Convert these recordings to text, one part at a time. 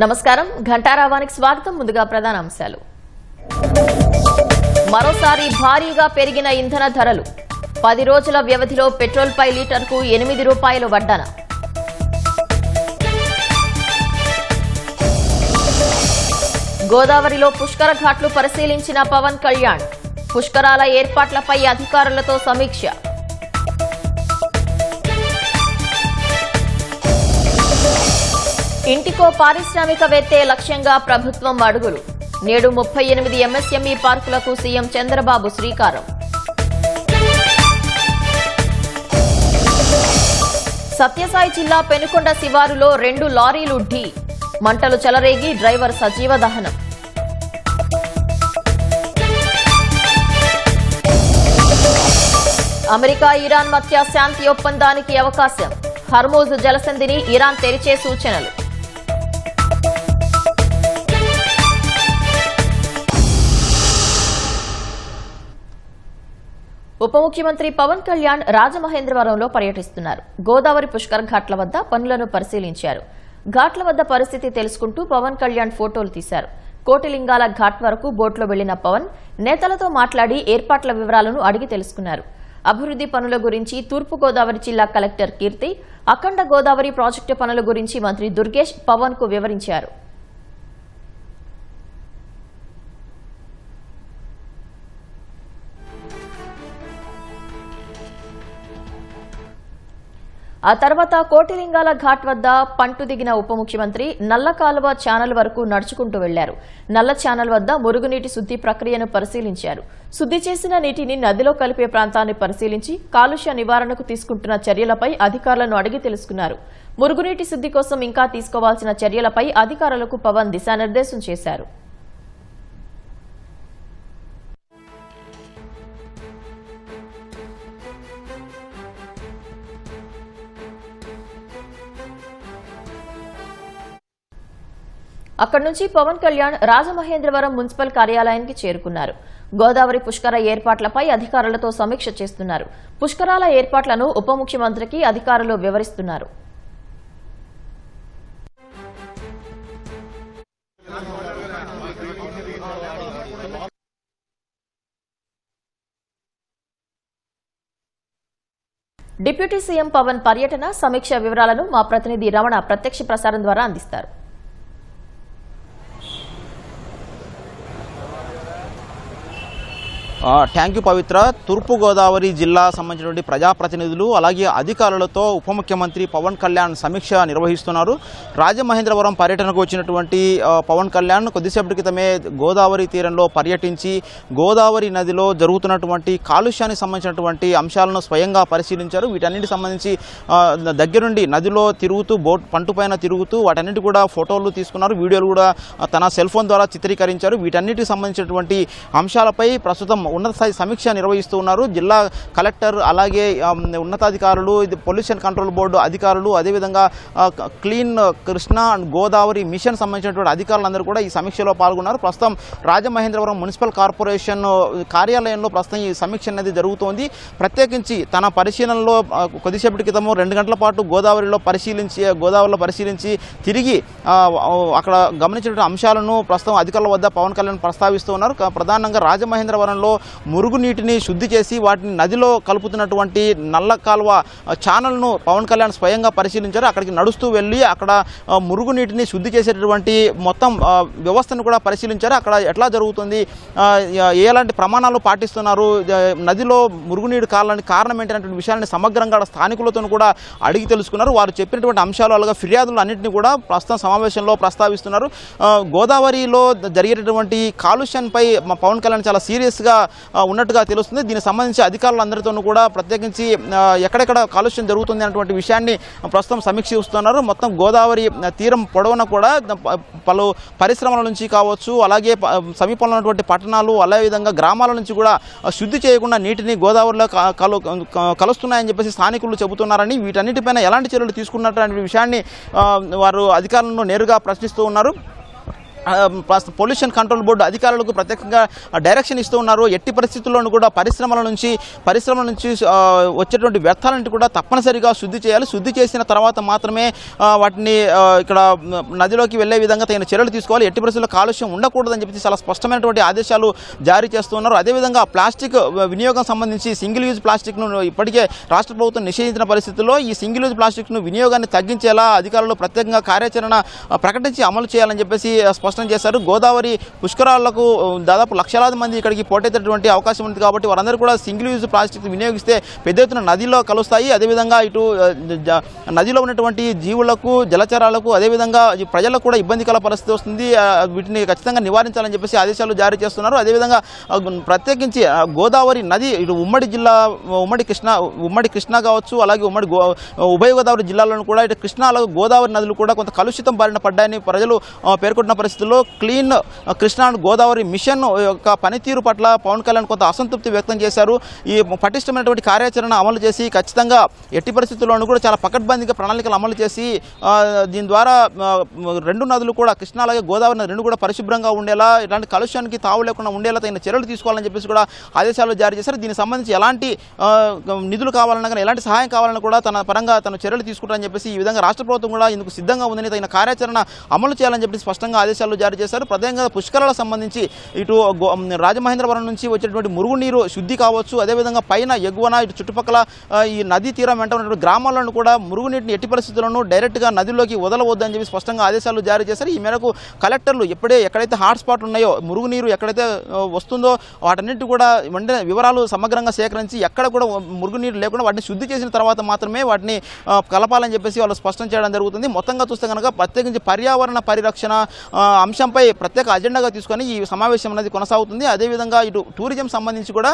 నమస్కారం, ఘంటారావానికి స్వాగతం. ముందుగా ప్రధాన అంశాలు. మరోసారి భారీగా పెరిగిన ఇంధన ధరలు. 10 రోజుల వ్యవధిలో పెట్రోల్పై లీటర్కు 8 రూపాయలు వడ్డన. గోదావరిలో పుష్కర ఘాట్లు పరిశీలించిన పవన్ కళ్యాణ్. పుష్కరాల ఏర్పాట్లపై అధికారులతో సమీక్ష. ఇంటికో పారిశ్రామికవేత్తే లక్ష్యంగా ప్రభుత్వం అడుగులు. నేడు 38 ఎంఎస్ఎంఈ పార్కులకు సీఎం చంద్రబాబు శ్రీకారం. సత్యసాయి జిల్లా పెనుకొండ శివారులో 2 లారీలు ఢీ. మంటలు చెలరేగి డ్రైవర్ సజీవ దహనం. అమెరికా ఇరాన్ మధ్య శాంతి ఒప్పందానికి అవకాశం. హర్మూజ్ జలసంధిని ఇరాన్ తెరిచే సూచనలు. ఉప ముఖ్యమంత్రి పవన్ కళ్యాణ్ రాజమహేంద్రవరంలో పర్యటిస్తున్నారు. గోదావరి పుష్కర ఘాట్ల వద్ద పనులను పరిశీలించారు. ఘాట్ల వద్ద పరిస్థితి తెలుసుకుంటూ పవన్ కళ్యాణ్ ఫోటోలు తీశారు. కోటిలింగాల ఘాట్ వరకు బోట్లో వెళ్లిన పవన్ నేతలతో మాట్లాడి ఏర్పాట్ల వివరాలను అడిగి తెలుసుకున్నారు. అభివృద్ది పనుల గురించి తూర్పుగోదావరి జిల్లా కలెక్టర్ కీర్తి, అఖండ గోదావరి ప్రాజెక్టు పనుల గురించి మంత్రి దుర్గేష్ పవన్ కు వివరించారు. ఆ తర్వాత కోటిలింగాల ఘాట్ వద్ద పంటు దిగిన ఉప ముఖ్యమంత్రి నల్ల కాలువ ఛానల్ వరకు నడుచుకుంటూ వెళ్లారు. నల్ల ఛానల్ వద్ద మురుగునీటి శుద్ది ప్రక్రియను పరిశీలించారు. శుద్ది చేసిన నీటిని నదిలో కలిపే ప్రాంతాన్ని పరిశీలించి కాలుష్య నివారణకు తీసుకుంటున్న చర్యలపై అధికారులను అడిగి తెలుసుకున్నారు. మురుగునీటి శుద్ది కోసం ఇంకా తీసుకోవాల్సిన చర్యలపై అధికారులకు పవన్ దిశానిర్దేశం చేశారు. అక్కడి నుంచి పవన్ కళ్యాణ్ రాజమహేంద్రవరం మున్సిపల్ కార్యాలయానికి చేరుకున్నారు. గోదావరి పుష్కర ఏర్పాట్లపై అధికారులతో సమీక్ష చేస్తున్నారు. పుష్కరాల ఏర్పాట్లను ఉప ముఖ్యమంత్రికి అధికారులు వివరిస్తున్నారు. డిప్యూటీ సీఎం పవన్ పర్యటన సమీక్ష వివరాలను మా ప్రతినిధి రమణ ప్రత్యక్ష ప్రసారం ద్వారా అందిస్తారు. థ్యాంక్ యూ పవిత్ర. తూర్పుగోదావరి జిల్లా సంబంధించినటువంటి ప్రజాప్రతినిధులు అలాగే అధికారులతో ఉప ముఖ్యమంత్రి పవన్ కళ్యాణ్ సమీక్ష నిర్వహిస్తున్నారు. రాజమహేంద్రవరం పర్యటనకు వచ్చినటువంటి పవన్ కళ్యాణ్ కొద్దిసేపటి క్రితమే గోదావరి తీరంలో పర్యటించి గోదావరి నదిలో జరుగుతున్నటువంటి కాలుష్యానికి సంబంధించినటువంటి అంశాలను స్వయంగా పరిశీలించారు. వీటన్నిటికి సంబంధించి దగ్గరుండి నదిలో తిరుగుతూ పంటు పైన తిరుగుతూ వాటన్నిటి కూడా ఫోటోలు తీసుకున్నారు. వీడియోలు కూడా తన సెల్ ఫోన్ ద్వారా చిత్రీకరించారు. వీటన్నిటికి సంబంధించినటువంటి అంశాలపై ప్రస్తుతం ఉన్నత స్థాయి సమీక్ష నిర్వహిస్తూ ఉన్నారు. జిల్లా కలెక్టర్ అలాగే ఉన్నతాధికారులు, పొల్యూషన్ కంట్రోల్ బోర్డు అధికారులు, అదేవిధంగా clean Krishna and Godavari mission సంబంధించినటువంటి అధికారులందరూ కూడా ఈ సమీక్షలో పాల్గొన్నారు. ప్రస్తుతం రాజమహేంద్రవరం మున్సిపల్ కార్పొరేషన్ కార్యాలయంలో ప్రస్తుతం ఈ సమీక్ష అనేది జరుగుతోంది. ప్రత్యేకించి తన పరిశీలనలో కొద్దిసేపటి క్రితము 2 గంటల పాటు గోదావరిలో పరిశీలించి తిరిగి అక్కడ గమనించినటువంటి అంశాలను ప్రస్తుతం అధికారుల వద్ద పవన్ కళ్యాణ్ ప్రస్తావిస్తూ ఉన్నారు. ప్రధానంగా రాజమహేంద్రవరంలో మురుగునీటిని శుద్ధి చేసి వాటిని నదిలో కలుపుతున్నటువంటి నల్ల కాలువ ఛానల్ను పవన్ కళ్యాణ్ స్వయంగా పరిశీలించారు. అక్కడికి నడుస్తూ వెళ్ళి అక్కడ మురుగునీటిని శుద్ధి చేసేటటువంటి మొత్తం వ్యవస్థను కూడా పరిశీలించారు. అక్కడ ఎట్లా జరుగుతుంది, ఎలాంటి ప్రమాణాలు పాటిస్తున్నారు, నదిలో మురుగునీరు కారణానికి కారణం ఏంటనేటువంటి విషయాన్ని సమగ్రంగా స్థానికులతో కూడా అడిగి తెలుసుకున్నారు. వారు చెప్పినటువంటి అంశాలు అలాగే ఫిర్యాదులు అన్నింటినీ కూడా ప్రస్తుతం సమావేశంలో ప్రస్తావిస్తున్నారు. గోదావరిలో జరిగేటటువంటి కాలుష్యంపై పవన్ కళ్యాణ్ చాలా సీరియస్గా ఉన్నట్టుగా తెలుస్తుంది. దీనికి సంబంధించి అధికారులందరితోనూ కూడా ప్రత్యేకించి ఎక్కడెక్కడ కాలుష్యం జరుగుతుంది అన్నటువంటి విషయాన్ని ప్రస్తుతం సమీక్షిస్తున్నారు. మొత్తం గోదావరి తీరం పొడవున కూడా పలు పరిశ్రమల నుంచి కావచ్చు, అలాగే సమీపంలో ఉన్నటువంటి పట్టణాలు, అదేవిధంగా గ్రామాల నుంచి కూడా శుద్ధి చేయకుండా నీటిని గోదావరిలో కలుస్తున్నాయని చెప్పేసి స్థానికులు చెబుతున్నారని, వీటన్నిటిపైన ఎలాంటి చర్యలు తీసుకున్నటువంటి విషయాన్ని వారు అధికారులను నేరుగా ప్రశ్నిస్తూ ఉన్నారు. పొల్యూషన్ కంట్రోల్ బోర్డు అధికారులకు ప్రత్యేకంగా డైరెక్షన్ ఇస్తూ ఉన్నారు. ఎట్టి పరిస్థితుల్లోనూ కూడా పరిశ్రమల నుంచి వచ్చేటువంటి వ్యర్థాలను కూడా తప్పనిసరిగా శుద్ధి చేయాలి. శుద్ధి చేసిన తర్వాత మాత్రమే వాటిని ఇక్కడ నదిలోకి వెళ్లే విధంగా తగిన చర్యలు తీసుకోవాలి. ఎట్టి పరిస్థితుల్లో కాలుష్యం ఉండకూడదని చెప్పి చాలా స్పష్టమైనటువంటి ఆదేశాలు జారీ చేస్తున్నారు. అదేవిధంగా ప్లాస్టిక్ వినియోగం సంబంధించి సింగిల్ యూజ్ ప్లాస్టిక్ను ఇప్పటికే రాష్ట్ర ప్రభుత్వం నిషేధించిన పరిస్థితుల్లో ఈ సింగిల్ యూజ్ ప్లాస్టిక్ను వినియోగాన్ని తగ్గించేలా అధికారులు ప్రత్యేకంగా కార్యాచరణ ప్రకటించి అమలు చేయాలని చెప్పేసి స్పష్టం చేశారు. గోదావరి పుష్కరాలకు దాదాపు లక్షలాది మంది ఇక్కడికి పోటెత్తేటువంటి అవకాశం ఉంది కాబట్టి వారందరూ కూడా సింగిల్ యూజ్ ప్లాస్టిక్ వినియోగిస్తే పెద్ద ఎత్తున నదిలో కలుస్తాయి. అదేవిధంగా ఇటు నదిలో ఉన్నటువంటి జీవులకు, జలచరాలకు, అదేవిధంగా ప్రజలకు కూడా ఇబ్బందికర పరిస్థితి వస్తుంది. వీటిని ఖచ్చితంగా నివారించాలని చెప్పేసి ఆదేశాలు జారీ చేస్తున్నారు. అదేవిధంగా ప్రత్యేకించి గోదావరి నది ఇటు ఉమ్మడి కృష్ణ కావచ్చు, అలాగే ఉభయ గోదావరి జిల్లాలను కూడా ఇటు కృష్ణా అలాగే గోదావరి నదులు కూడా కొంత కలుషితం బారిన పడ్డాయని ప్రజలు పేర్కొంటున్న పరిస్థితుల్లో క్లీన్ కృష్ణా గోదావరి మిషన్ యొక్క పనితీరు పట్ల పవన్ కళ్యాణ్ కొంత అసంతృప్తి వ్యక్తం చేశారు. ఈ పటిష్టమైనటువంటి కార్యాచరణ అమలు చేసి ఖచ్చితంగా ఎట్టి పరిస్థితుల్లోనూ కూడా చాలా పకడ్బందీగా ప్రణాళికలు అమలు చేసి దీని ద్వారా రెండు నదులు కూడా కృష్ణా అలాగే గోదావరి నది రెండు కూడా పరిశుభ్రంగా ఉండేలా, ఇలాంటి కాలుష్యానికి తావు లేకుండా ఉండేలా తగిన చర్యలు తీసుకోవాలని చెప్పేసి కూడా ఆదేశాలు జారీ చేశారు. దీనికి సంబంధించి ఎలాంటి నిధులు కావాలన్నా కానీ, ఎలాంటి సహాయం కావాలన్నా కూడా తన పరంగా తను చర్యలు తీసుకుంటారని చెప్పేసి ఈ విధంగా రాష్ట్ర ప్రభుత్వం కూడా ఇందుకు సిద్ధంగా ఉందని తగిన కార్యాచరణ అమలు చేయాలని చెప్పి స్పష్టంగా ఆదేశాలు జారీ చేశారు. ప్రధానంగా పుష్కరాలకు సంబంధించి ఇటు రాజమహేంద్రవరం నుంచి వచ్చేటువంటి మురుగునీరు శుద్ధి కావచ్చు, అదేవిధంగా పైన ఎగువన ఇటు చుట్టుపక్కల ఈ నదీ తీరం వెంట ఉన్నటువంటి గ్రామాలను కూడా మురుగునీటిని ఎట్టి పరిస్థితుల్లోనూ డైరెక్ట్గా నదిలోకి వదలవద్దని చెప్పి స్పష్టంగా ఆదేశాలు జారీ చేశారు. ఈ మేరకు కలెక్టర్లు ఎక్కడైతే హాట్స్పాట్ ఉన్నాయో, మురుగునీరు ఎక్కడైతే వస్తుందో వాటన్నిటి కూడా వెంటనే వివరాలు సమగ్రంగా సేకరించి ఎక్కడ కూడా మురుగునీరు లేకుండా వాటిని శుద్ధి చేసిన తర్వాత మాత్రమే వాటిని కలపాలని చెప్పేసి వాళ్ళు స్పష్టం చేయడం జరుగుతుంది. మొత్తంగా చూస్తే కనుక ప్రత్యేకించి పర్యావరణ పరిరక్షణ అంశంపై ప్రత్యేక అజెండాగా తీసుకొని ఈ సమావేశం అనేది కొనసాగుతుంది. అదేవిధంగా ఇటు టూరిజం సంబంధించి కూడా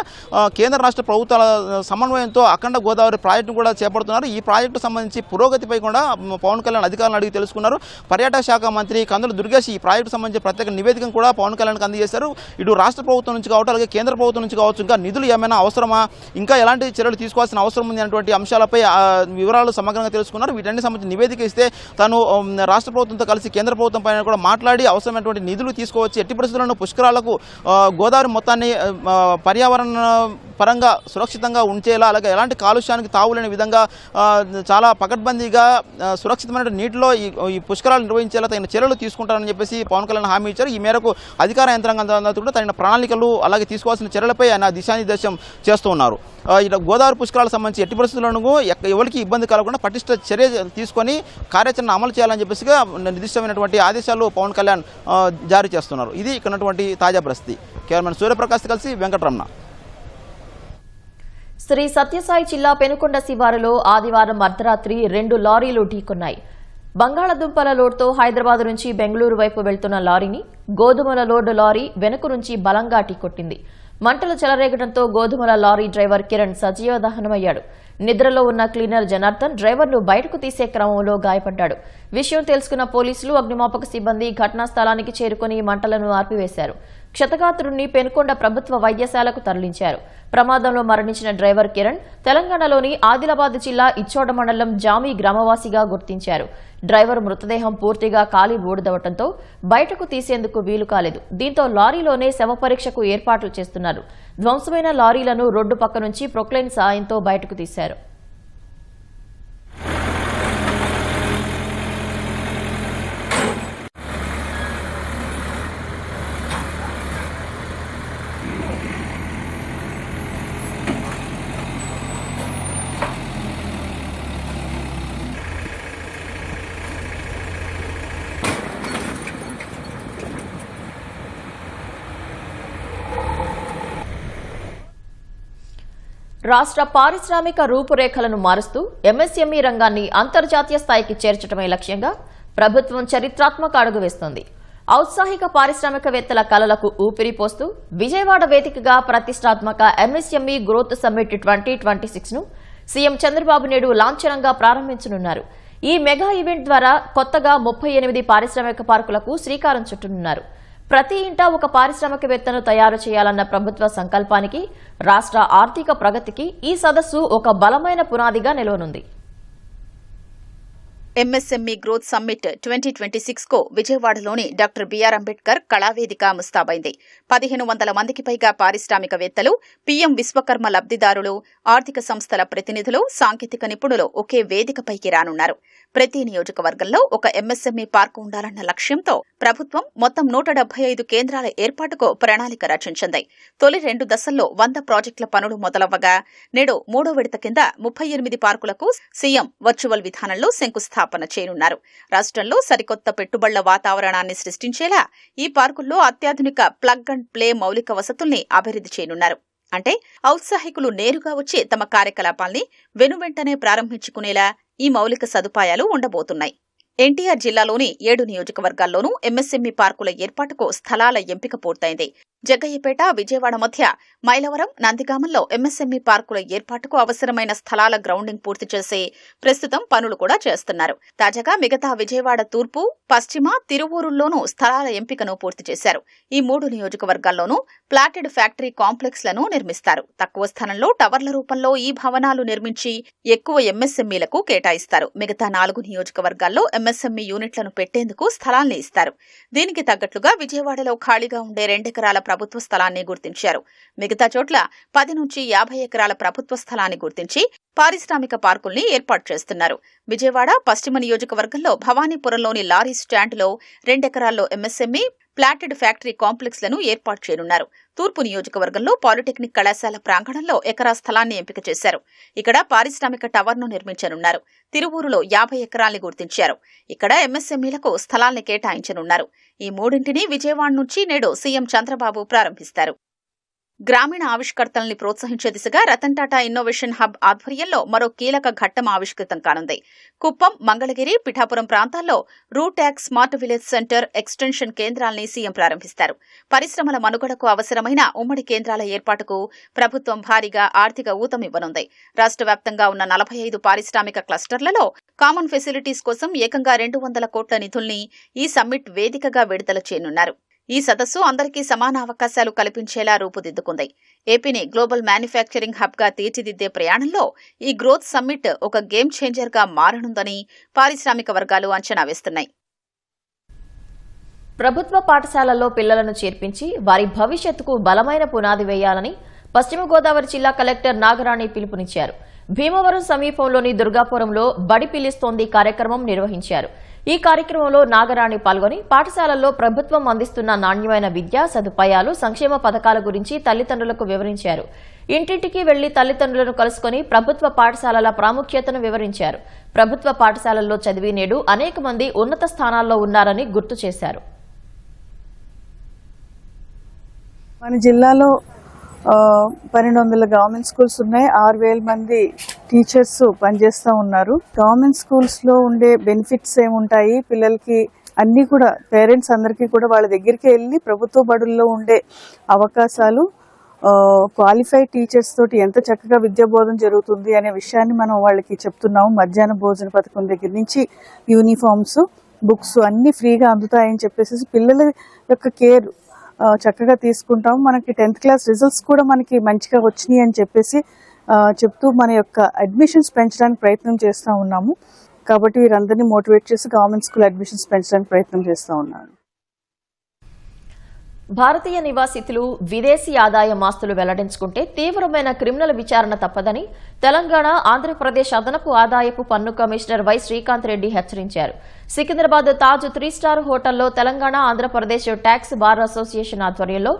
కేంద్ర రాష్ట్ర ప్రభుత్వాల సమన్వయంతో అఖండ గోదావరి ప్రాజెక్టును కూడా చేపడుతున్నారు. ఈ ప్రాజెక్టు సంబంధించి పురోగతిపై కూడా పవన్ కళ్యాణ్ అధికారులను అడిగి తెలుసుకున్నారు. పర్యాటక శాఖ మంత్రి కందుల దుర్గేష్ ఈ ప్రాజెక్టు సంబంధించి ప్రత్యేక నివేదికను కూడా పవన్ కళ్యాణ్కి అందజేశారు. ఇటు రాష్ట్ర ప్రభుత్వం నుంచి కావచ్చు, అలాగే కేంద్ర ప్రభుత్వం నుంచి కావచ్చు, ఇంకా నిధులు ఏమైనా అవసరమా, ఇంకా ఎలాంటి చర్యలు తీసుకోవాల్సిన అవసరం ఉంది అనేటువంటి అంశాలపై వివరాలు సమగ్రంగా తెలుసుకున్నారు. వీటన్ని సంబంధించి నివేదిక ఇస్తే తాను రాష్ట్ర ప్రభుత్వంతో కలిసి కేంద్ర ప్రభుత్వం పైన కూడా మాట్లాడి అవసరమైనటువంటి నిధులు తీసుకోవచ్చు. ఎట్టి పరిస్థితుల్లో పుష్కరాలకు గోదావరి మొత్తాన్ని పర్యావరణ పరంగా సురక్షితంగా ఉంచేలా, అలాగే ఎలాంటి కాలుష్యానికి తావులేని విధంగా చాలా పకడ్బందీగా సురక్షితమైన నీటిలో ఈ పుష్కరాలు నిర్వహించేలా తగిన చర్యలు తీసుకుంటారని చెప్పేసి పవన్ కళ్యాణ్ హామీ ఇచ్చారు. ఈ మేరకు అధికార యంత్రాంగం కూడా తగిన ప్రణాళికలు అలాగే తీసుకోవాల్సిన చర్యలపై ఆయన దిశానిర్దేశం చేస్తూ ఉన్నారు. గోదావరి పుష్కరాలకు సంబంధించి ఎట్టి పరిస్థితుల్లోనూ ఎవరికి ఇబ్బంది కలగకుండా పటిష్ట చర్య తీసుకొని కార్యాచరణ అమలు చేయాలని చెప్పేసి నిర్దిష్టమైనటువంటి ఆదేశాలు పవన్ కళ్యాణ్ జారీ చేస్తున్నారు. ఇది ఇక్కడ ఉన్నటువంటి తాజా పరిస్థితి. కేవలం సూర్యప్రకాష్ కలిసి వెంకటరమణ. శ్రీ సత్యసాయి జిల్లా పెనుకొండ శివారులో ఆదివారం అర్ధరాత్రి 2 లారీలు ఢీకొన్నాయి. బంగాళాదుంపల లోడ్తో హైదరాబాద్ నుంచి బెంగళూరు వైపు వెళ్తున్న లారీని గోధుమల లోడ్ లారీ వెనుక నుంచి బలంగా ఢీకొట్టింది. మంటలు చెలరేగడంతో గోధుమల లారీ డ్రైవర్ కిరణ్ సజీవ దహనమయ్యాడు. నిద్రలో ఉన్న క్లీనర్ జనార్దన్ డ్రైవర్ను బయటకు తీసే క్రమంలో గాయపడ్డాడు. విషయం తెలుసుకున్న పోలీసులు, అగ్నిమాపక సిబ్బంది ఘటనా స్థలానికి చేరుకుని మంటలను ఆర్పివేశారు. క్షతగాత్రుడిని పెనుకొండ ప్రభుత్వ వైద్యశాలకు తరలించారు. ప్రమాదంలో మరణించిన డ్రైవర్ కిరణ్ తెలంగాణలోని ఆదిలాబాద్ జిల్లా ఇచ్చోడ మండలం జామీ గ్రామవాసిగా గుర్తించారు. డ్రైవర్ మృతదేహం పూర్తిగా కాలి బూడిదవడంతో బయటకు తీసేందుకు వీలు కాలేదు. దీంతో లారీలోనే శవ పరీక్షకు ఏర్పాట్లు చేస్తున్నారు. ధ్వంసమైన లారీలను రోడ్డు పక్క నుంచి ప్రొక్లైన్ సాయంతో బయటకు తీశారు. రాష్ట్ర పారిశ్రామిక రూపురేఖలను మారుస్తూ ఎంఎస్ఎంఈ రంగాన్ని అంతర్జాతీయ స్థాయికి చేర్చడమే లక్ష్యంగా ప్రభుత్వం చరిత్రాత్మక అడుగు వేస్తోంది. ఔత్సాహిక పారిశ్రామికవేత్తల కలలకు ఊపిరి పోస్తూ విజయవాడ వేదికగా ప్రతిష్టాత్మక ఎంఎస్ఎంఈ గ్రోత్ సమ్మిట్ 2026 ను సీఎం చంద్రబాబు నాయుడు లాంఛనంగా ప్రారంభించనున్నారు. ఈ మెగా ఈవెంట్ ద్వారా కొత్తగా 38 పారిశ్రామిక పార్కులకు శ్రీకారం చుట్టనున్నారు. ప్రతి ఇంటా ఒక పారిశ్రామికవేత్తను తయారు చేయాలన్న ప్రభుత్వ సంకల్పానికి, రాష్ట్ర ఆర్థిక ప్రగతికి ఈ సదస్సు ఒక బలమైన పునాదిగా నిలవనుంది. ఎంఎస్ఎంఈ గ్రోత్ సమ్మిట్ 2026 కు విజయవాడలోని డాక్టర్ బిఆర్ అంబేద్కర్ కళావేదిక ముస్తాబైంది. 1500 మందికి పైగా పారిశ్రామికవేత్తలు, పీఎం విశ్వకర్మ లబ్దిదారులు, ఆర్థిక సంస్థల ప్రతినిధులు, సాంకేతిక నిపుణులు ఒకే వేదికపైకి రానున్నారు. ప్రతి నియోజకవర్గంలో ఒక ఎంఎస్ఎంఈ పార్కు ఉండాలన్న లక్ష్యంతో ప్రభుత్వం మొత్తం 175 కేంద్రాల ఏర్పాటుకు ప్రణాళిక రచించింది. తొలి 2 దశల్లో 100 ప్రాజెక్టుల పనులు మొదలవ్వగా నేడు 3వ విడత కింద 38 పార్కులకు సీఎం వర్చువల్ విధానంలో శంకుస్థాపన చేయనున్నారు. రాష్ట్రంలో సరికొత్త పెట్టుబడుల వాతావరణాన్ని సృష్టించేలా ఈ పార్కుల్లో అత్యాధునిక ప్లగ్ అండ్ ప్లే మౌలిక వసతుల్ని అభివృద్ధి చేయనున్నారు. అంటే ఔత్సాహికులు నేరుగా వచ్చి తమ కార్యకలాపాల్ని వెనువెంటనే ప్రారంభించుకునేలా ఈ మౌలిక సదుపాయాలు ఉండబోతున్నాయి. ఎన్టీఆర్ జిల్లాలోని 7 నియోజకవర్గాల్లోనూ ఎంఎస్ఎంఈ పార్కుల ఏర్పాటుకు స్థలాల ఎంపిక పూర్తయింది. జగ్గయ్యపేట, విజయవాడ మధ్య మైలవరం, నందిగామంలో ఎంఎస్ఎంఈ పార్కుల ఏర్పాటుకు అవసరమైన స్థలాల గ్రౌండింగ్ పూర్తి చేసి ప్రస్తుతం పనులు కూడా చేస్తున్నారు. తాజాగా మిగతా విజయవాడ తూర్పు, పశ్చిమ, తిరువూరుల్లోనూ స్థలాల ఎంపికను పూర్తి చేశారు. ఈ 3 నియోజకవర్గాల్లోనూ ప్లాటెడ్ ఫ్యాక్టరీ కాంప్లెక్స్లను నిర్మిస్తారు. తక్కువ స్థలంలో టవర్ల రూపంలో ఈ భవనాలు నిర్మించి ఎక్కువ ఎంఎస్ఎంఈలకు కేటాయిస్తారు. మిగతా 4 నియోజకవర్గాల్లో ఎంఎస్ఎంఈ యూనిట్లను పెట్టేందుకు స్థలాల్ని ఇస్తారు. దీనికి తగ్గట్లుగా విజయవాడలో ఖాళీగా ఉండే 2 ఎకరాల ప్రభుత్వ స్థలాన్ని గుర్తించారు. మిగతా చోట్ల 10 నుంచి 50 ఎకరాల ప్రభుత్వ స్థలాన్ని గుర్తించి పారిశ్రామిక పార్కుల్ని ఏర్పాటు చేస్తున్నారు. విజయవాడ పశ్చిమ నియోజకవర్గంలో భవానీపురంలోని లారీ స్టాండ్లో 2 ఎకరాల్లో ఎంఎస్ఎంఈ ప్లాటెడ్ ఫ్యాక్టరీ కాంప్లెక్స్లను ఏర్పాటు చేయనున్నారు. తూర్పు నియోజకవర్గంలో పాలిటెక్నిక్ కళాశాల ప్రాంగణంలో ఎకరా స్థలాన్ని ఎంపిక చేశారు. ఇక్కడ పారిశ్రామిక టవర్ను నిర్మించనున్నారు. తిరువూరులో 50 ఎకరాల్ని గుర్తించారు. ఇక్కడ ఎంఎస్ఎంఈలకు స్థలాల్ని కేటాయించనున్నారు. ఈ 3ంటిని విజయవాడ నుంచి నేడు సీఎం చంద్రబాబు ప్రారంభిస్తారు. గ్రామీణ ఆవిష్కర్తల్ని ప్రోత్సహించే దిశగా రతన్ టాటా ఇన్నోవేషన్ హబ్ ఆధ్వర్యంలో మరో కీలక ఘట్టం ఆవిష్కృతం కానుంది. కుప్పం, మంగళగిరి, పిఠాపురం ప్రాంతాల్లో రూట్యాక్ స్మార్ట్ విలేజ్ సెంటర్ ఎక్స్టెన్షన్ కేంద్రాల్ని సీఎం ప్రారంభిస్తారు. పరిశ్రమల మనుగడకు అవసరమైన ఉమ్మడి కేంద్రాల ఏర్పాటుకు ప్రభుత్వం భారీగా ఆర్థిక ఊతమివ్వనుంది. రాష్ట్ర వ్యాప్తంగా ఉన్న 45 పారిశ్రామిక క్లస్టర్లలో కామన్ ఫెసిలిటీస్ కోసం ఏకంగా 200 కోట్ల నిధుల్ని ఈ సమ్మిట్ వేదికగా విడుదల చేయనున్నారు. ఈ సదస్సు అందరికీ సమాన అవకాశాలు కల్పించేలా రూపుదిద్దుకుంది. ఏపీని గ్లోబల్ మ్యానుఫ్యాక్చరింగ్ హబ్గా తీర్చిదిద్దే ప్రయాణంలో ఈ గ్రోత్ సమ్మిట్ ఒక గేమ్ చేంజర్గా మారనుందని పారిశ్రామిక వర్గాలు అంచనా వేస్తున్నాయి. ప్రభుత్వ పాఠశాలల్లో పిల్లలను చేర్పించి వారి భవిష్యత్తుకు బలమైన పునాది వేయాలని పశ్చిమ గోదావరి జిల్లా కలెక్టర్ నాగరాణి పిలుపునిచ్చారు. భీమవరం సమీపంలోని దుర్గాపురంలో బడి పిలుస్తోంది కార్యక్రమం నిర్వహించారు. ఈ కార్యక్రమంలో నాగరాణి పాల్గొని పాఠశాలల్లో ప్రభుత్వం అందిస్తున్న నాణ్యమైన విద్యా సదుపాయాలు, సంక్షేమ పథకాల గురించి తల్లిదండ్రులకు వివరించారు. ఇంటింటికి వెళ్లి తల్లిదండ్రులను కలుసుకుని ప్రభుత్వ పాఠశాలల ప్రాముఖ్యతను వివరించారు. ప్రభుత్వ పాఠశాలల్లో చదివి నేడు అనేక మంది ఉన్నత స్థానాల్లో ఉన్నారని గుర్తు చేశారు. మన జిల్లాలో 1200 గవర్నమెంట్ స్కూల్స్ ఉన్నాయి. 6000 మంది టీచర్స్ పనిచేస్తూ ఉన్నారు. గవర్నమెంట్ స్కూల్స్ లో ఉండే బెనిఫిట్స్ ఏముంటాయి, పిల్లలకి అన్ని కూడా పేరెంట్స్ అందరికీ కూడా వాళ్ళ దగ్గరికి వెళ్ళి ప్రభుత్వ బడుల్లో ఉండే అవకాశాలు, క్వాలిఫైడ్ టీచర్స్ తోటి ఎంత చక్కగా విద్యాబోధన జరుగుతుంది అనే విషయాన్ని మనం వాళ్ళకి చెప్తున్నాము. మధ్యాహ్న భోజన పథకం దగ్గర నుంచి యూనిఫామ్స్, బుక్స్ అన్ని ఫ్రీగా అందుతాయని చెప్పేసి పిల్లల యొక్క కేర్ చక్కగా తీసుకుంటాము. మనకి 10th క్లాస్ రిజల్ట్స్ కూడా మనకి మంచిగా వచ్చినాయి అని చెప్పేసి చెప్తూ మన యొక్క అడ్మిషన్స్ పెంచడానికి ప్రయత్నం చేస్తూ ఉన్నాము. కాబట్టి వీరందరినీ మోటివేట్ చేసి గవర్నమెంట్ స్కూల్ అడ్మిషన్స్ పెంచడానికి ప్రయత్నం చేస్తూ ఉన్నాను. భారతీయ నివాసితులు విదేశీ ఆదాయం ఆస్తులు వెల్లడించుకుంటే తీవ్రమైన క్రిమినల్ విచారణ తప్పదని తెలంగాణ, ఆంధ్రప్రదేశ్ అదనపు ఆదాయపు పన్ను కమిషనర్ వై శ్రీకాంత్ రెడ్డి హెచ్చరించారు. సికింద్రాబాద్ తాజ్ 3 స్టార్ హోటల్లో Telangana, Andhra Pradesh tax bar association ఆధ్వర్యంలో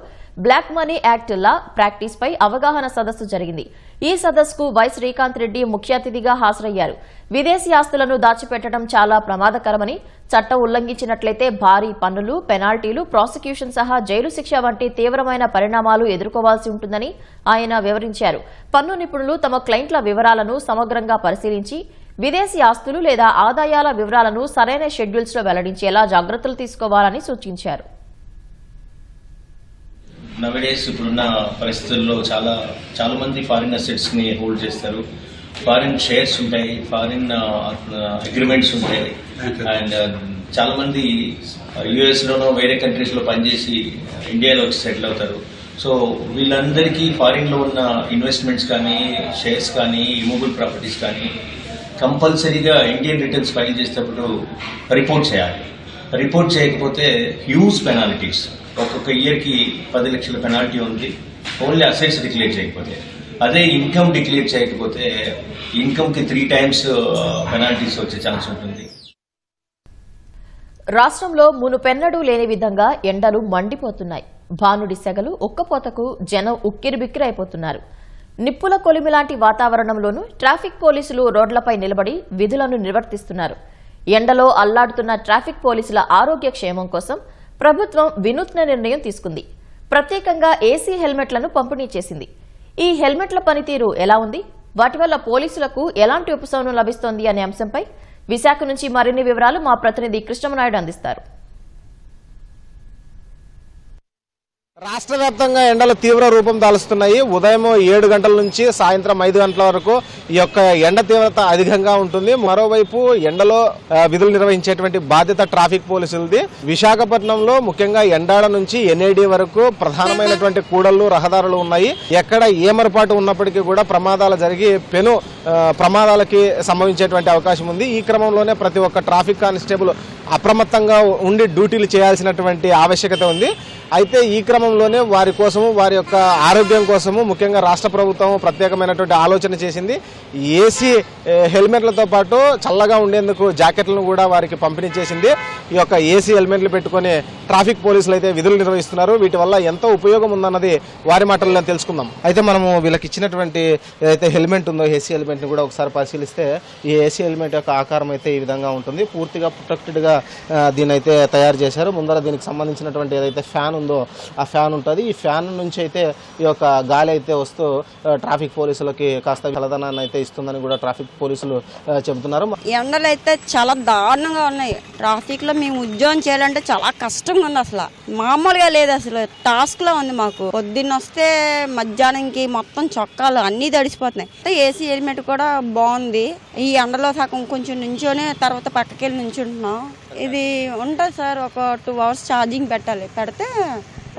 black money act law practice పై అవగాహన సదస్సు జరిగింది. ఈ సదస్సుకు వై శ్రీకాంత్ రెడ్డి ముఖ్య అతిథిగా హాజరయ్యారు. విదేశీ ఆస్తులను దాచిపెట్టడం చాలా ప్రమాదకరమని, చట్టం ఉల్లంఘించినట్లయితే భారీ పన్నులు, పెనాల్టీలు, ప్రాసిక్యూషన్ సహా జైలు శిక్ష వంటి తీవ్రమైన పరిణామాలు ఎదుర్కోవాల్సి ఉంటుందని ఆయన వివరించారు. పన్ను నిపుణులు తమ క్లయింట్ల వివరాలను సమగ్రంగా పరిశీలించి విదేశీ ఆస్తులు లేదా ఆదాయాల వివరాలను సరైన షెడ్యూల్స్ లో వెల్లడించేలా జాగ్రత్తలు తీసుకోవాలని సూచించారు. నవడేస్ ఇప్పుడున్న పరిస్థితుల్లో చాలా మంది ఫారిన్ అసెట్స్ ని హోల్డ్ చేస్తారు. ఫారిన్ షేర్స్ ఉంటాయి, ఫారిన్ అగ్రిమెంట్స్ ఉంటాయి. అండ్ చాలా మంది యుఎస్ లోనో వేరే కంట్రీస్ లో పనిచేసి ఇండియాలో వచ్చి సెటిల్ అవుతారు. సో వీళ్ళందరికీ ఫారిన్ లో ఉన్న ఇన్వెస్ట్మెంట్స్ కానీ, షేర్స్ కానీ, ఇమోబుల్ ప్రాపర్టీస్ కానీ కంపల్సరీగా ఇండియన్ రిటర్న్స్ ఫైల్ చేసేటప్పుడు రిపోర్ట్ చేయాలి. రిపోర్ట్ చేయకపోతే హ్యూజ్ పెనాల్టీస్, ఒక్కొక్క ఇయర్కి 10 లక్షల పెనాల్టీ ఉంది ఓన్లీ అసెట్స్ డిక్లేర్ చేయకపోతే. అదే ఇన్కమ్ డిక్లేర్ చేయకపోతే ఇన్కమ్కి 3 times పెనాల్టీస్ వచ్చే ఛాన్స్ ఉంటుంది. రాష్ట్రంలో మునుపెన్నడూ లేని విధంగా ఎండలు మండిపోతున్నాయి. భానుడి సెగలు ఉక్కపోతకు జనం ఉక్కిరిబిక్కిరైపోతున్నారు. నిప్పుల కొలిమి లాంటి వాతావరణంలోనూ ట్రాఫిక్ పోలీసులు రోడ్లపై నిలబడి విధులను నిర్వర్తిస్తున్నారు. ఎండలో అల్లాడుతున్న ట్రాఫిక్ పోలీసుల ఆరోగ్య క్షేమం కోసం ప్రభుత్వం వినూత్న నిర్ణయం తీసుకుంది. ప్రత్యేకంగా ఏసీ హెల్మెట్లను పంపిణీ చేసింది. ఈ హెల్మెట్ల పనితీరు ఎలా ఉంది, వాటి వల్ల పోలీసులకు ఎలాంటి ఉపశమనం లభిస్తోంది అనే అంశంపై విశాఖ నుంచి మరిన్ని వివరాలు మా ప్రతినిధి కృష్ణమనాయుడు అందిస్తారు. రాష్ట్ర వ్యాప్తంగా ఎండలు తీవ్ర రూపం దాలుస్తున్నాయి. ఉదయం 7 గంటల నుంచి సాయంత్రం 5 గంటల వరకు ఈ యొక్క ఎండ తీవ్రత అధికంగా ఉంటుంది. మరోవైపు ఎండలో విధులు నిర్వహించేటువంటి బాధ్యత ట్రాఫిక్ పోలీసులది. విశాఖపట్నంలో ముఖ్యంగా ఎండాడ నుంచి ఎన్ఐడి వరకు ప్రధానమైనటువంటి కూడళ్లు, రహదారులు ఉన్నాయి. ఎక్కడ ఏమరపాటు ఉన్నప్పటికీ కూడా ప్రమాదాలు జరిగి పెను ప్రమాదాలకి సంభవించేటువంటి అవకాశం ఉంది. ఈ క్రమంలోనే ప్రతి ఒక్క ట్రాఫిక్ కానిస్టేబుల్ అప్రమత్తంగా ఉండి డ్యూటీలు చేయాల్సినటువంటి ఆవశ్యకత ఉంది. అయితే ఈ క్రమంలోనే వారి కోసము, వారి యొక్క ఆరోగ్యం కోసము ముఖ్యంగా రాష్ట్ర ప్రభుత్వం ప్రత్యేకమైనటువంటి ఆలోచన చేసింది. ఏసీ హెల్మెట్లతో పాటు చల్లగా ఉండేందుకు జాకెట్లను కూడా వారికి పంపిణీ చేసింది. ఈ యొక్క ఏసీ హెల్మెట్లు పెట్టుకుని ట్రాఫిక్ పోలీసులు అయితే విధులు నిర్వహిస్తున్నారు. వీటి వల్ల ఎంతో ఉపయోగం ఉందన్నది వారి మాటల్లో తెలుసుకుందాం. అయితే మనము వీళ్ళకి ఇచ్చినటువంటి ఏదైతే హెల్మెట్ ఉందో ఏసీ హెల్మెట్ ని కూడా ఒకసారి పరిశీలిస్తే ఈ ఏసీ హెల్మెట్ యొక్క ఆకారం అయితే ఈ విధంగా ఉంటుంది. పూర్తిగా ప్రొటెక్టెడ్ గా దీని అయితే తయారు చేశారు. ముందర దీనికి సంబంధించినటువంటి ఏదైతే ఫ్యాన్ ఉందో ఆ ఫ్యాన్ ఉంటుంది. ఈ ఫ్యాన్ నుంచి అయితే ఈ యొక్క గాలి అయితే వస్తూ ట్రాఫిక్ పోలీసులకి కాస్త చల్లదనాన్ని అయితే ఇస్తుందని కూడా ట్రాఫిక్ పోలీసులు చెబుతున్నారు. ఎండలు అయితే చాలా దారుణంగా ఉన్నాయి. ట్రాఫిక్ లో మేము ఉద్యోగం చేయాలంటే చాలా కష్టంగా ఉంది. అసలు మామూలుగా లేదు, అసలు టాస్క్ లో ఉంది మాకు. పొద్దున్న వస్తే మధ్యాహ్నంకి మొత్తం చొక్కాలు అన్ని తడిసిపోతున్నాయి. ఏసీ హెల్మెట్ కూడా బాగుంది. ఈ ఎండలో సగం కొంచెం నుంచొని తర్వాత పక్కకెళ్ళి నుంచుంటున్నాం. ఇది ఉంటుంది సార్, ఒక 2 hours ఛార్జింగ్ పెట్టాలి. పెడితే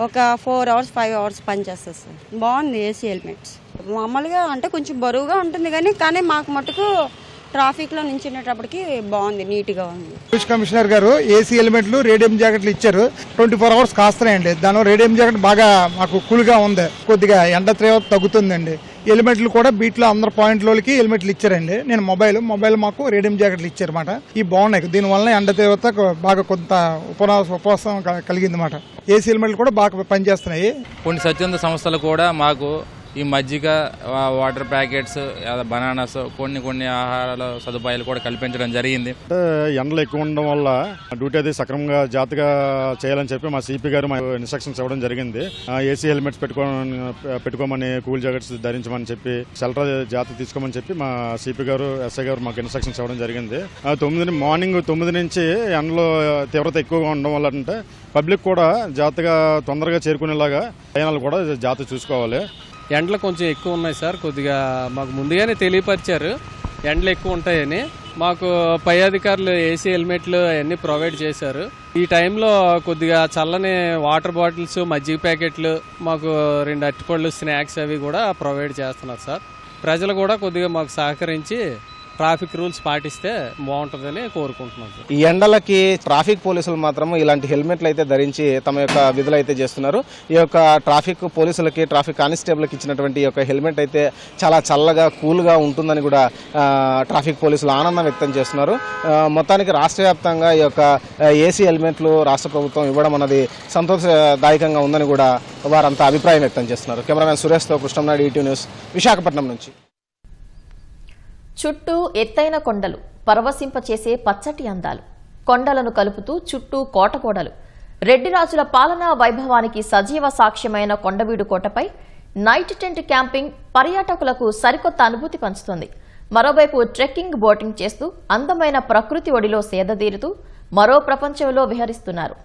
ఒక 4 hours 5 hours పనిచేస్తుంది సార్. బాగుంది ఏసీ హెల్మెట్స్. మామూలుగా అంటే కొంచెం బరువుగా ఉంటుంది కానీ మాకు మటుకు ట్రాఫిక్ లో నించునేటప్పటికి బాగుంది, నీట్ గా ఉంది. పోలీస్ కమిషనర్ గారు ఏసీ హెల్మెట్లు, రేడియం జాకెట్లు ఇచ్చారు. 24 hours కాస్తున్నాయండి. దానిలో రేడియం జాకెట్ బాగా మాకు కూల్ గా ఉంది. కొద్దిగా ఎండ తీవ్రత తగ్గుతుందండి. హెల్మెట్లు కూడా బీట్లో అందరు పాయింట్లకి హెల్మెట్లు ఇచ్చారండి. నేను మొబైల్ మాకు రేడియం జాకెట్లు ఇచ్చారన్నమాట. ఇవి బాగున్నాయి. దీనివల్ల ఎండ తీవ్రత బాగా కొంత ఉపవాసం కలిగింది అన్నమాట. ఏసీ హెల్మెట్లు కూడా బాగా పనిచేస్తున్నాయి. కొన్ని స్వచ్ఛంద సంస్థలు కూడా మాకు ఈ మజ్జిగ, వాటర్ ప్యాకెట్స్, బనానాస్, కొన్ని ఆహారాల సదుపాయాలు కూడా కల్పించడం జరిగింది. ఎండలు ఎక్కువ ఉండడం వల్ల డ్యూటీ అది సక్రమంగా జాగ్రత్తగా చేయాలని చెప్పి మా సిపి గారు ఇన్స్ట్రక్షన్స్ ఇవ్వడం జరిగింది. ఏసీ హెల్మెట్స్ పెట్టుకోమని, కూల్ జాకెట్స్ ధరించమని చెప్పి, షెల్టర్ జాగ్రత్త తీసుకోమని చెప్పి మా సిపి గారు, ఎస్ఐ గారు మాకు ఇన్స్ట్రక్షన్స్ ఇవ్వడం జరిగింది. మార్నింగ్ 9 నుంచి ఎండలో తీవ్రత ఎక్కువగా ఉండడం వల్ల అంటే పబ్లిక్ కూడా జాగ్రత్తగా తొందరగా చేరుకునేలాగా ప్రయాణాలు కూడా జాగ్రత్త చూసుకోవాలి. ఎండలు కొంచెం ఎక్కువ ఉన్నాయి సార్. కొద్దిగా మాకు ముందుగానే తెలియపరిచారు ఎండలు ఎక్కువ ఉంటాయని. మాకు పై అధికారులు ఏసీ హెల్మెట్లు అవన్నీ ప్రొవైడ్ చేశారు. ఈ టైంలో కొద్దిగా చల్లని వాటర్ బాటిల్స్, మజ్జిగ ప్యాకెట్లు, మాకు 2 అరటిపళ్ళు, స్నాక్స్ అవి కూడా ప్రొవైడ్ చేస్తున్నారు సార్. ప్రజలు కూడా కొద్దిగా మాకు సహకరించి ట్రాఫిక్ రూల్స్ పాటిస్తే బాగుంటుందని కోరుకుంటున్నాం సార్. ఈ ఎండలకి ట్రాఫిక్ పోలీసులు మాత్రం ఇలాంటి హెల్మెట్లు అయితే ధరించి తమ యొక్క విధులు అయితే చేస్తున్నారు. ఈ యొక్క ట్రాఫిక్ పోలీసులకి, ట్రాఫిక్ కానిస్టేబుల్కి ఇచ్చినటువంటి ఈ యొక్క హెల్మెట్ అయితే చాలా చల్లగా, కూల్గా ఉంటుందని కూడా ట్రాఫిక్ పోలీసులు ఆనందం వ్యక్తం చేస్తున్నారు. మొత్తానికి రాష్ట్ర వ్యాప్తంగా ఈ యొక్క ఏసీ హెల్మెట్లు రాష్ట్ర ప్రభుత్వం ఇవ్వడం అన్నది సంతోషదాయకంగా ఉందని కూడా వారంతా అభిప్రాయం వ్యక్తం చేస్తున్నారు. Cameraman సురేష్తో Krishnam Naidu, ETV news, Visakhapatnam నుంచి. చుట్టూ ఎత్తైన కొండలు, పరవశింపచేసే పచ్చటి అందాలు, కొండలను కలుపుతూ చుట్టూ కోటగోడలు. రెడ్డిరాజుల పాలనా వైభవానికి సజీవ సాక్ష్యమైన కొండవీడు కోటపై నైట్ టెంట్ క్యాంపింగ్ పర్యాటకులకు సరికొత్త అనుభూతి పంచుతోంది. మరోవైపు ట్రెక్కింగ్, బోటింగ్ చేస్తూ అందమైన ప్రకృతి ఒడిలో సేదతీరుతూ మరో ప్రపంచంలో విహరిస్తున్నారు.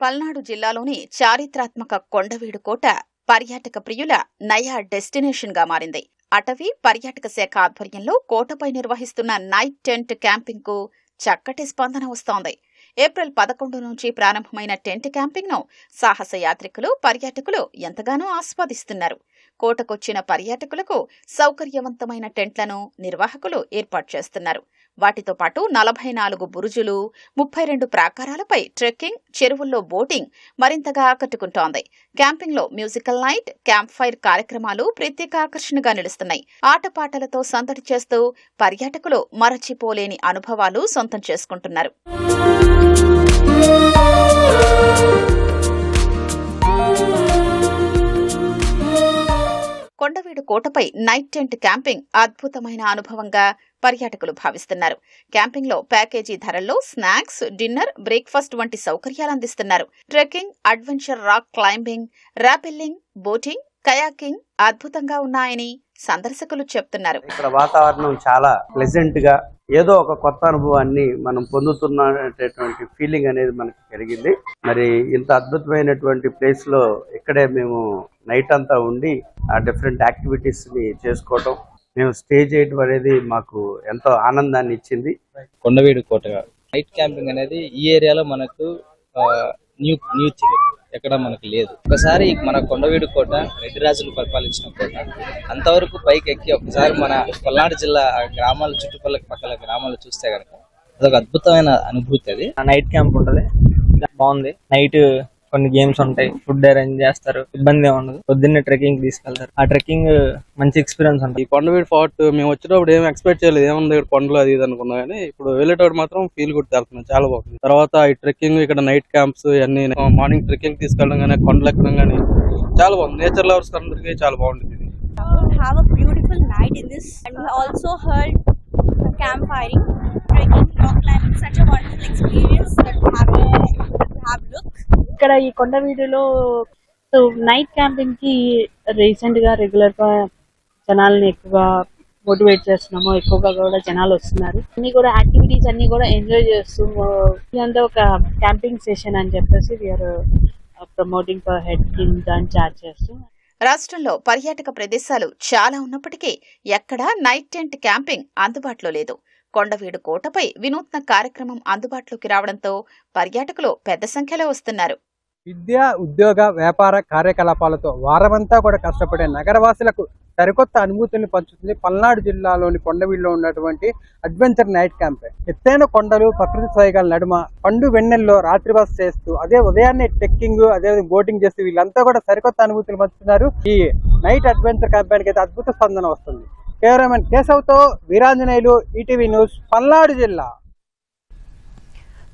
పల్నాడు జిల్లాలోని చారిత్రాత్మక కొండవీడు కోట పర్యాటక ప్రియుల నయా డెస్టినేషన్ గా మారింది. అటవీ పర్యాటక శాఖ ఆధ్వర్యంలో కోటపై నిర్వహిస్తున్న నైట్ టెంట్ క్యాంపింగ్ కు చక్కటి స్పందన వస్తోంది. ఏప్రిల్ 11 నుంచి ప్రారంభమైన టెంట్ క్యాంపింగ్ ను సాహస యాత్రికులు, పర్యాటకులు ఎంతగానో ఆస్వాదిస్తున్నారు. కోటకొచ్చిన పర్యాటకులకు సౌకర్యవంతమైన టెంట్లను నిర్వాహకులు ఏర్పాటు చేస్తున్నారు. వాటితో పాటు 44 బురుజులు, 32 ప్రాకారాలపై ట్రెక్కింగ్, చెరువుల్లో బోటింగ్ మరింతగా ఆకట్టుకుంటోంది. క్యాంపింగ్ లో మ్యూజికల్ నైట్, క్యాంప్ ఫైర్ కార్యక్రమాలు ప్రత్యేక ఆకర్షణగా నిలుస్తున్నాయి. ఆటపాటలతో సందడి చేస్తూ పర్యాటకులు మరచిపోలేని అనుభవాలు సొంతం చేసుకుంటున్నారు. కొండవీడు కోటపై నైట్ టెంట్ క్యాంపింగ్ అద్భుతమైన అనుభవంగా పర్యాటకులు భావిస్తున్నారు. క్యాంపింగ్ లో ప్యాకేజీ ధరల్లో స్నాక్స్, డిన్నర్, బ్రేక్ఫాస్ట్ వంటి సౌకర్యాలు అందిస్తున్నారు. Trekking, adventure, rock climbing, rappelling, boating, kayaking అద్భుతంగా ఉన్నాయని సందర్శకులు చెప్తున్నారు. ఇక్కడ వాతావరణం చాలా ప్లెజెంట్ గా, ఏదో ఒక కొత్త అనుభవాన్ని మనం పొందుతున్నటువంటి ఫీలింగ్ అనేది మనకి కలిగింది. మరి ఇంత అద్భుతమైనటువంటి ప్లేస్ లో ఇక్కడే మేము నైట్ అంతా ఉండి ఆ డిఫరెంట్ యాక్టివిటీస్ ని చేసుకోవటం, మేము స్టే చేయడం అనేది మాకు ఎంతో ఆనందాన్ని ఇచ్చింది. కొండవీడు కోట నైట్ క్యాంపింగ్ అనేది ఈ ఏరియాలో మనకు న్యూ ఎక్కడ మనకు లేదు. ఒకసారి మన కొండవీడు కోట రెడ్డి రాజులు పరిపాలించిన కోట. అంతవరకు పైకి ఎక్కి ఒకసారి మన పల్నాడు జిల్లా గ్రామాల చుట్టుపక్కల గ్రామాలు చూస్తే కనుక అదొక అద్భుతమైన అనుభూతి. అది నైట్ క్యాంప్ ఉంటది, బాగుంది. నైట్ కొన్ని గేమ్స్ ఉంటాయి, ఫుడ్ అరేంజ్ చేస్తారు, ఇబ్బంది ఉండదు. పొద్దున్నే ట్రెక్కింగ్ తీసుకెళ్తారు, ఆ ట్రెక్కింగ్ మంచి ఎక్స్పీరియన్స్ ఉంటుంది. ఈ కొండవీడు ఫోర్ట్ మేము వచ్చేటప్పుడు ఏం ఎక్స్పెక్ట్ చేయలేదు, ఏముంది ఇక్కడ కొండలు అది ఇది అనుకున్నాం. కానీ ఇప్పుడు వెళ్ళేటప్పుడు మాత్రం ఫీల్ గుడ్ తెలుస్తుంది, చాలా బాగుంది. తర్వాత ఈ ట్రెక్కింగ్, ఇక్కడ నైట్ క్యాంప్స్ అన్ని, మార్నింగ్ ట్రెక్కింగ్ తీసుకెళ్ళడం కానీ, కొండలు ఎక్కడం కానీ చాలా బాగుంది. నేచర్ లవర్స్ అందరికీ చాలా బాగుంటుంది. Have a beautiful night in this, and we also heard campfiring, trekking, rock climbing, such a wonderful experience that we have look. ఇక్కడ ఈ కొండవీడులో నైట్ క్యాంపింగ్ కి రీసెంట్ గా రెగ్యులర్ గా జనాలని ఎక్కువగా మోటివేట్ చేస్తున్నాము. ఎక్కువగా కూడా జనాలు వస్తున్నారు. అన్ని కూడా యాక్టివిటీస్ అన్ని కూడా ఎంజాయ్ చేస్తూ, ఇదంతా ఒక క్యాంపింగ్ సెషన్ అని చెప్పేసి వీఆర్ ప్రమోటింగ్ ఫర్ హెడ్ దాన్ని చార్జ్ చేస్తూ. రాష్ట్రంలో పర్యాటక ప్రదేశాలు చాలా ఉన్నప్పటికీ ఎక్కడా నైట్ టెంట్ క్యాంపింగ్ అందుబాటులో లేదు. కొండవీడు కోటపై వినూత్న కార్యక్రమం అందుబాటులోకి రావడంతో పర్యాటకులు పెద్ద సంఖ్యలో వస్తున్నారు. విద్య, ఉద్యోగ, వ్యాపార కార్యకలాపాలతో వారమంతా కూడా కష్టపడే నగరవాసులకు సరికొత్త అనుభూతుల్ని పంచుతుంది పల్నాడు జిల్లాలోని కొండవీడులో ఉన్నటువంటి అడ్వెంచర్ నైట్ క్యాంప్. ఎత్తైన కొండలు, ప్రకృతి సోయగాల నడుమ పండు వెన్నెల్లో రాత్రివాస చేస్తూ, అదే ఉదయాన్నే ట్రెక్కింగ్, అదే బోటింగ్ చేస్తూ వీళ్ళంతా కూడా సరికొత్త అనుభూతులు పంచుతున్నారు. ఈ నైట్ అడ్వెంచర్ క్యాంపెయిన్కి అయితే అద్భుత స్పందన వస్తుంది. కేవలం కేశవ్తో వీరాంజనేయులు, ఈటీవీ న్యూస్, పల్నాడు జిల్లా.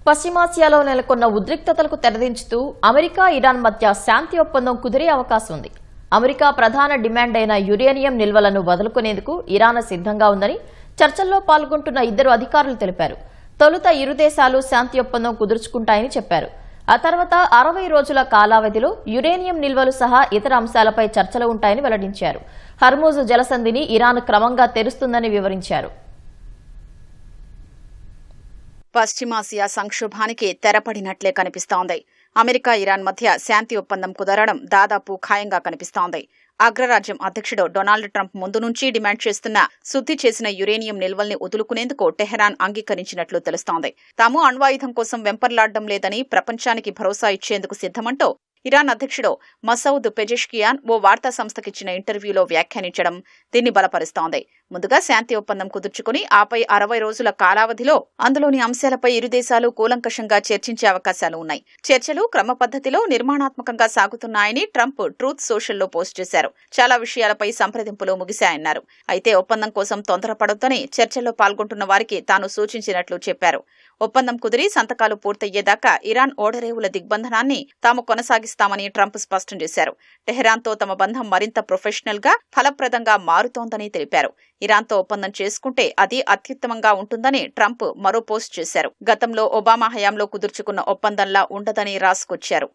పశ్చిమాసియాలో నెలకొన్న ఉద్రిక్తతలకు తెరదించుతూ అమెరికా, ఇరాన్ మధ్య శాంతి ఒప్పందం కుదిరే అవకాశం ఉంది. అమెరికా ప్రధాన డిమాండ్ అయిన యురేనియం నిల్వలను వదులుకునేందుకు ఇరాన్ సిద్ధంగా ఉందని చర్చల్లో పాల్గొంటున్న ఇద్దరు అధికారులు తెలిపారు. తొలుత ఇరు దేశాలు శాంతి ఒప్పందం కుదుర్చుకుంటాయని చెప్పారు. ఆ తర్వాత 60 రోజుల కాలావధిలో యురేనియం నిల్వలు సహా ఇతర అంశాలపై చర్చలు ఉంటాయని వెల్లడించారు. హర్మూజ్ జలసంధిని ఇరాన్ క్రమంగా తెరుస్తుందని వివరించారు. పశ్చిమాసియా సంక్షోభానికి తెరపడినట్లే కనిపిస్తోంది. అమెరికా, ఇరాన్ మధ్య శాంతి ఒప్పందం కుదరడం దాదాపు ఖాయంగా కనిపిస్తోంది. అగ్రరాజ్యం అధ్యక్షుడు డొనాల్డ్ ట్రంప్ ముందు నుంచి డిమాండ్ చేస్తున్న శుద్ధి చేసిన యురేనియం నిల్వల్ని వదులుకునేందుకు టెహరాన్ అంగీకరించినట్లు తెలుస్తోంది. తాము అణ్వాయుధం కోసం వెంపర్లాడడం లేదని ప్రపంచానికి భరోసా ఇచ్చేందుకు సిద్ధమంటూ ఇరాన్ అధ్యక్షుడు మసౌద్ పెజెష్కియాన్ ఓ వార్తా సంస్థకిచ్చిన ఇంటర్వ్యూలో వ్యాఖ్యానించడం దీన్ని బలపరుస్తోంది. ముందుగా శాంతి ఒప్పందం కుదుర్చుకుని ఆపై 60 రోజుల కాలావధిలో అందులోని అంశాలపై ఇరు దేశాలు కూలంకషంగా చర్చించే అవకాశాలు ఉన్నాయి. చర్చలు క్రమ పద్ధతిలో నిర్మాణాత్మకంగా సాగుతున్నాయని ట్రంప్ ట్రూత్ సోషల్లో పోస్ట్ చేశారు. చాలా విషయాలపై సంప్రదింపులు ముగిశాయన్నారు. అయితే ఒప్పందం కోసం తొందరపడొద్దని చర్చల్లో పాల్గొంటున్న వారికి తాను సూచించినట్లు చెప్పారు. ఒప్పందం కుదిరి సంతకాలు పూర్తయ్యేదాకా ఇరాన్ ఓడరేవుల దిగ్బంధనాన్ని తాము కొనసాగిస్తామని ట్రంప్ స్పష్టం చేశారు. టెహరాన్తో తమ బంధం మరింత ప్రొఫెషనల్ గా, ఫలప్రదంగా మారుతోందని తెలిపారు. ఇరాన్తో ఒప్పందం చేసుకుంటే అది అత్యుత్తమంగా ఉంటుందని ట్రంప్ మరో పోస్ట్ చేశారు. గతంలో ఒబామా హయాంలో కుదుర్చుకున్న ఒప్పందంలా ఉండదని రాసుకొచ్చారు.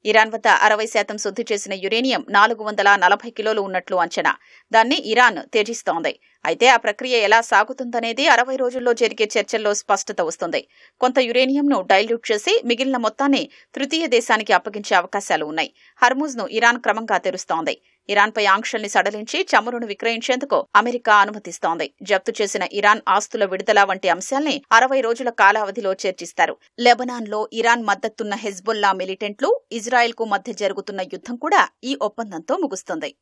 ఇరాన్ వద్ద 60% శుద్ధి చేసిన యురేనియం 440 కిలోలు ఉన్నట్లు అంచనా. దాన్ని ఇరాన్ త్యజిస్తోంది. అయితే ఆ ప్రక్రియ ఎలా సాగుతుందనేది 60 రోజుల్లో జరిగే చర్చల్లో స్పష్టత వస్తుంది. కొంత యురేనియంను డైల్యూట్ చేసి మిగిలిన మొత్తాన్ని తృతీయ దేశానికి అప్పగించే అవకాశాలు ఉన్నాయి. హర్ముజ్ను ఇరాన్ క్రమంగా తెరుస్తోంది. ఇరాన్పై ఆంక్షల్ని సడలించి చమురును విక్రయించేందుకు అమెరికా అనుమతిస్తోంది. జప్తు చేసిన ఇరాన్ ఆస్తుల విడుదల వంటి అంశాల్ని 60 రోజుల కాలావధిలో చర్చిస్తారు. లెబనాన్లో ఇరాన్ మద్దతున్న హెజ్బొల్లా మిలిటెంట్లు, ఇజ్రాయెల్కు మధ్య జరుగుతున్న యుద్ధం కూడా ఈ ఒప్పందంతో ముగుస్తుంది.